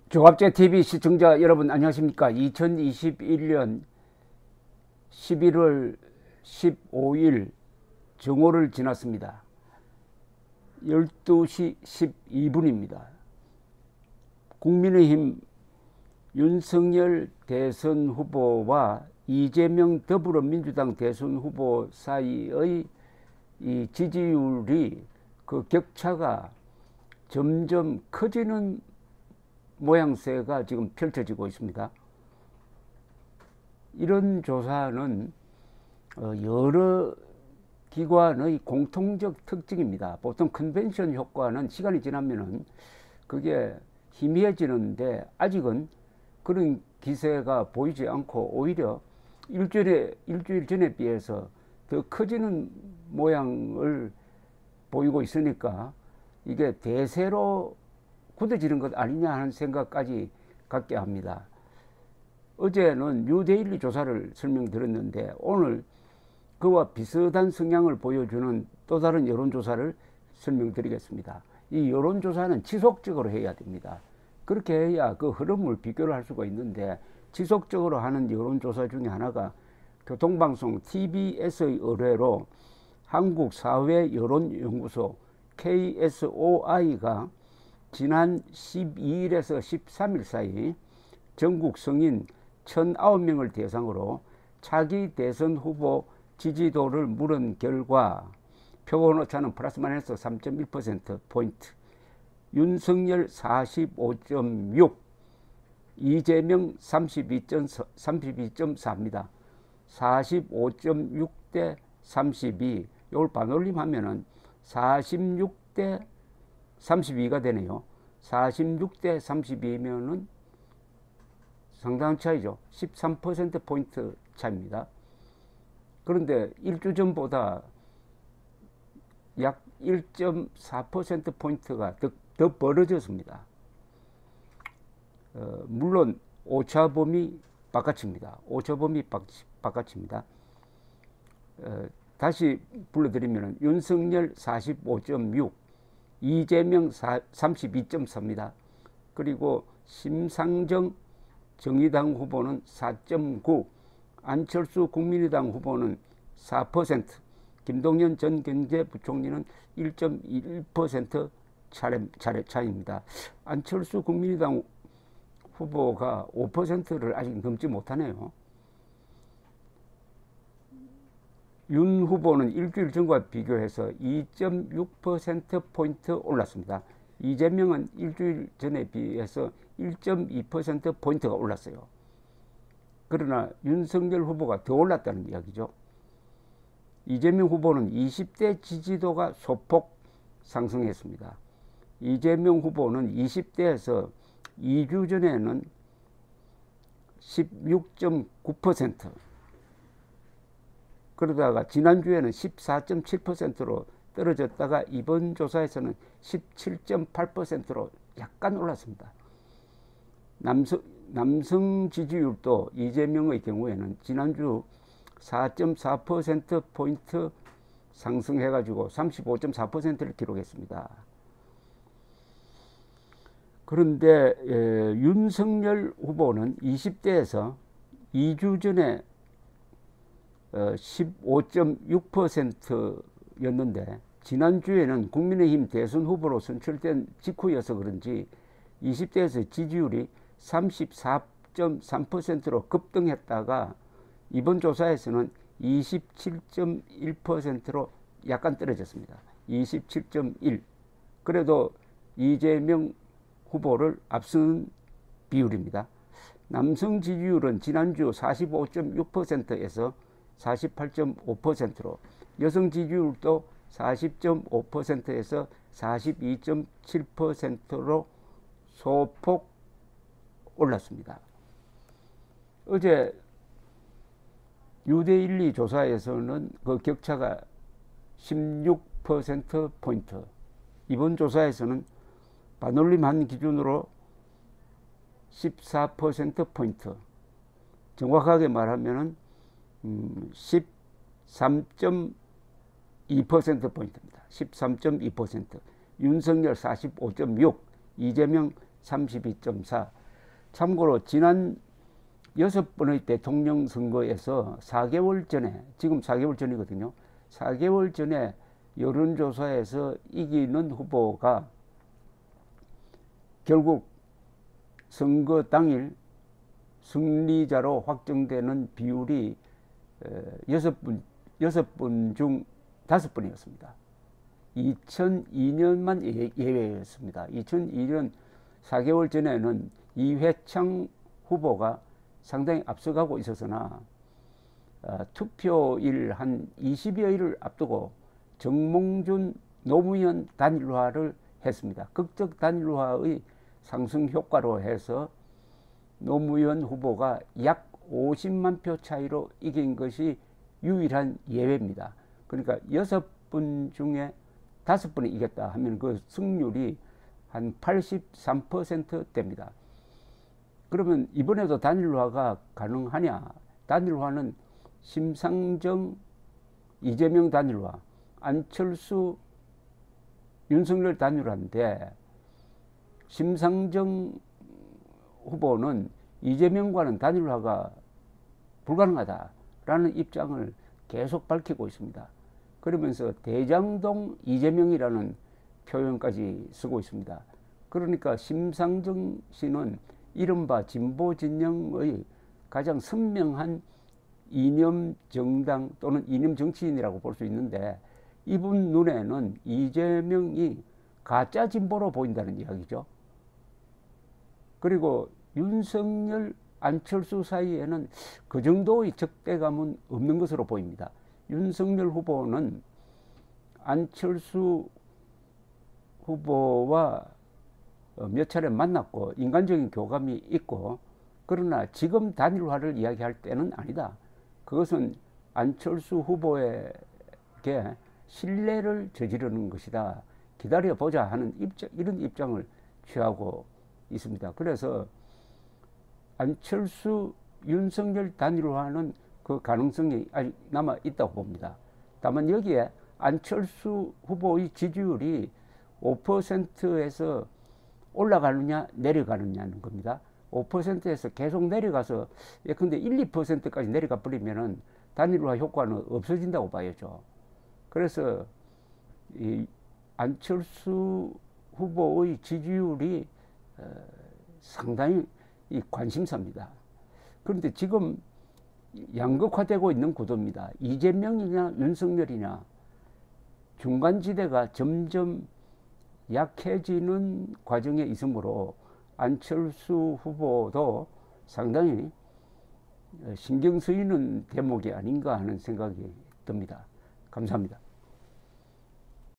조갑제TV 시청자 여러분 안녕하십니까. 2021년 11월 15일 정오를 지났습니다. 12시 12분입니다. 국민의힘 윤석열 대선 후보와 이재명 더불어민주당 대선 후보 사이의 이 지지율이 그 격차가 점점 커지는 모양새가 지금 펼쳐지고 있습니다. 이런 조사는 여러 기관의 공통적 특징입니다. 보통 컨벤션 효과는 시간이 지나면은 그게 희미해지는데 아직은 그런 기세가 보이지 않고 오히려 일주일 전에 비해서 더 커지는 모양을 보이고 있으니까 이게 대세로 굳어지는 것 아니냐 하는 생각까지 갖게 합니다. 어제는 뉴데일리 조사를 설명드렸는데 오늘 그와 비슷한 성향을 보여주는 또 다른 여론조사를 설명드리겠습니다. 이 여론조사는 지속적으로 해야 됩니다. 그렇게 해야 그 흐름을 비교를 할 수가 있는데 지속적으로 하는 여론조사 중에 하나가 교통방송 TBS의 의뢰로 한국사회여론연구소 KSOI가 지난 12일에서 13일 사이 전국 성인 1,009명을 대상으로 차기 대선 후보 지지도를 물은 결과 표본 오차는 플러스 마이너스 3.1%포인트, 윤석열 45.6, 이재명 32.4입니다. 45.6 대 32, 이걸 반올림하면은 46대 32가 되네요. 46대 32면은 상당한 차이죠. 13%포인트 차이입니다. 그런데 일주 전보다 약 1.4%포인트가 더 벌어졌습니다. 물론 오차범위 바깥입니다. 오차범위 바깥입니다. 다시 불러드리면 윤석열 45.6, 이재명 32.4입니다. 그리고 심상정 정의당 후보는 4.9, 안철수 국민의당 후보는 4%, 김동연 전 경제부총리는 1.1% 차이입니다. 안철수 국민의당 후보가 5%를 아직 넘지 못하네요. 윤 후보는 일주일 전과 비교해서 2.6%포인트 올랐습니다. 이재명은 일주일 전에 비해서 1.2%포인트가 올랐어요. 그러나 윤석열 후보가 더 올랐다는 이야기죠. 이재명 후보는 20대 지지도가 소폭 상승했습니다. 이재명 후보는 20대에서 2주 전에는 16.9%, 그러다가 지난주에는 14.7%로 떨어졌다가 이번 조사에서는 17.8%로 약간 올랐습니다. 남성 지지율도 이재명의 경우에는 지난주 4.4%포인트 상승해가지고 35.4%를 기록했습니다. 그런데 윤석열 후보는 20대에서 2주 전에 15.6%였는데 지난주에는 국민의힘 대선 후보로 선출된 직후여서 그런지 20대에서 지지율이 34.3%로 급등했다가 이번 조사에서는 27.1%로 약간 떨어졌습니다. 27.1. 그래도 이재명 후보를 앞서는 비율입니다. 남성 지지율은 지난주 45.6%에서 48.5%로, 여성 지지율도 40.5%에서 42.7%로 소폭 올랐습니다. 어제 뉴데일리 조사에서는 그 격차가 16%포인트, 이번 조사에서는 반올림한 기준으로 14%포인트, 정확하게 말하면은 13.2%포인트입니다. 13.2%. 윤석열 45.6, 이재명 32.4. 참고로 지난 6번의 대통령 선거에서 4개월 전에, 지금 4개월 전이거든요. 4개월 전에 여론조사에서 이기는 후보가 결국 선거 당일 승리자로 확정되는 비율이 6번 중 5번이었습니다. 2002년만 예외였습니다. 2002년 4개월 전에는 이회창 후보가 상당히 앞서가고 있었으나 투표일 한 20여일을 앞두고 정몽준 노무현 단일화를 했습니다. 극적 단일화의 상승 효과로 해서 노무현 후보가 약 50만 표 차이로 이긴 것이 유일한 예외입니다. 그러니까 6번 중에 5번이 이겼다 하면 그 승률이 한 83%대입니다. 그러면 이번에도 단일화가 가능하냐? 단일화는 심상정, 이재명 단일화, 안철수, 윤석열 단일화인데 심상정 후보는 이재명과는 단일화가 불가능하다라는 입장을 계속 밝히고 있습니다. 그러면서 대장동 이재명이라는 표현까지 쓰고 있습니다. 그러니까 심상정 씨는 이른바 진보 진영의 가장 선명한 이념 정당 또는 이념 정치인이라고 볼 수 있는데 이분 눈에는 이재명이 가짜 진보로 보인다는 이야기죠. 그리고 윤석열, 안철수 사이에는 그 정도의 적대감은 없는 것으로 보입니다. 윤석열 후보는 안철수 후보와 몇 차례 만났고 인간적인 교감이 있고, 그러나 지금 단일화를 이야기할 때는 아니다. 그것은 안철수 후보에게 신뢰를 저지르는 것이다. 기다려보자 하는 이런 입장을 취하고 있습니다. 그래서 안철수, 윤석열 단일화는 그 가능성이 아직 남아 있다고 봅니다. 다만 여기에 안철수 후보의 지지율이 5%에서 올라가느냐 내려가느냐는 겁니다. 5%에서 계속 내려가서 예컨대 1, 2%까지 내려가 버리면은 단일화 효과는 없어진다고 봐야죠. 그래서 이 안철수 후보의 지지율이 상당히 관심사입니다. 그런데 지금 양극화되고 있는 구도입니다. 이재명이냐 윤석열이냐 중간지대가 점점 약해지는 과정에 있으므로 안철수 후보도 상당히 신경 쓰이는 대목이 아닌가 하는 생각이 듭니다. 감사합니다.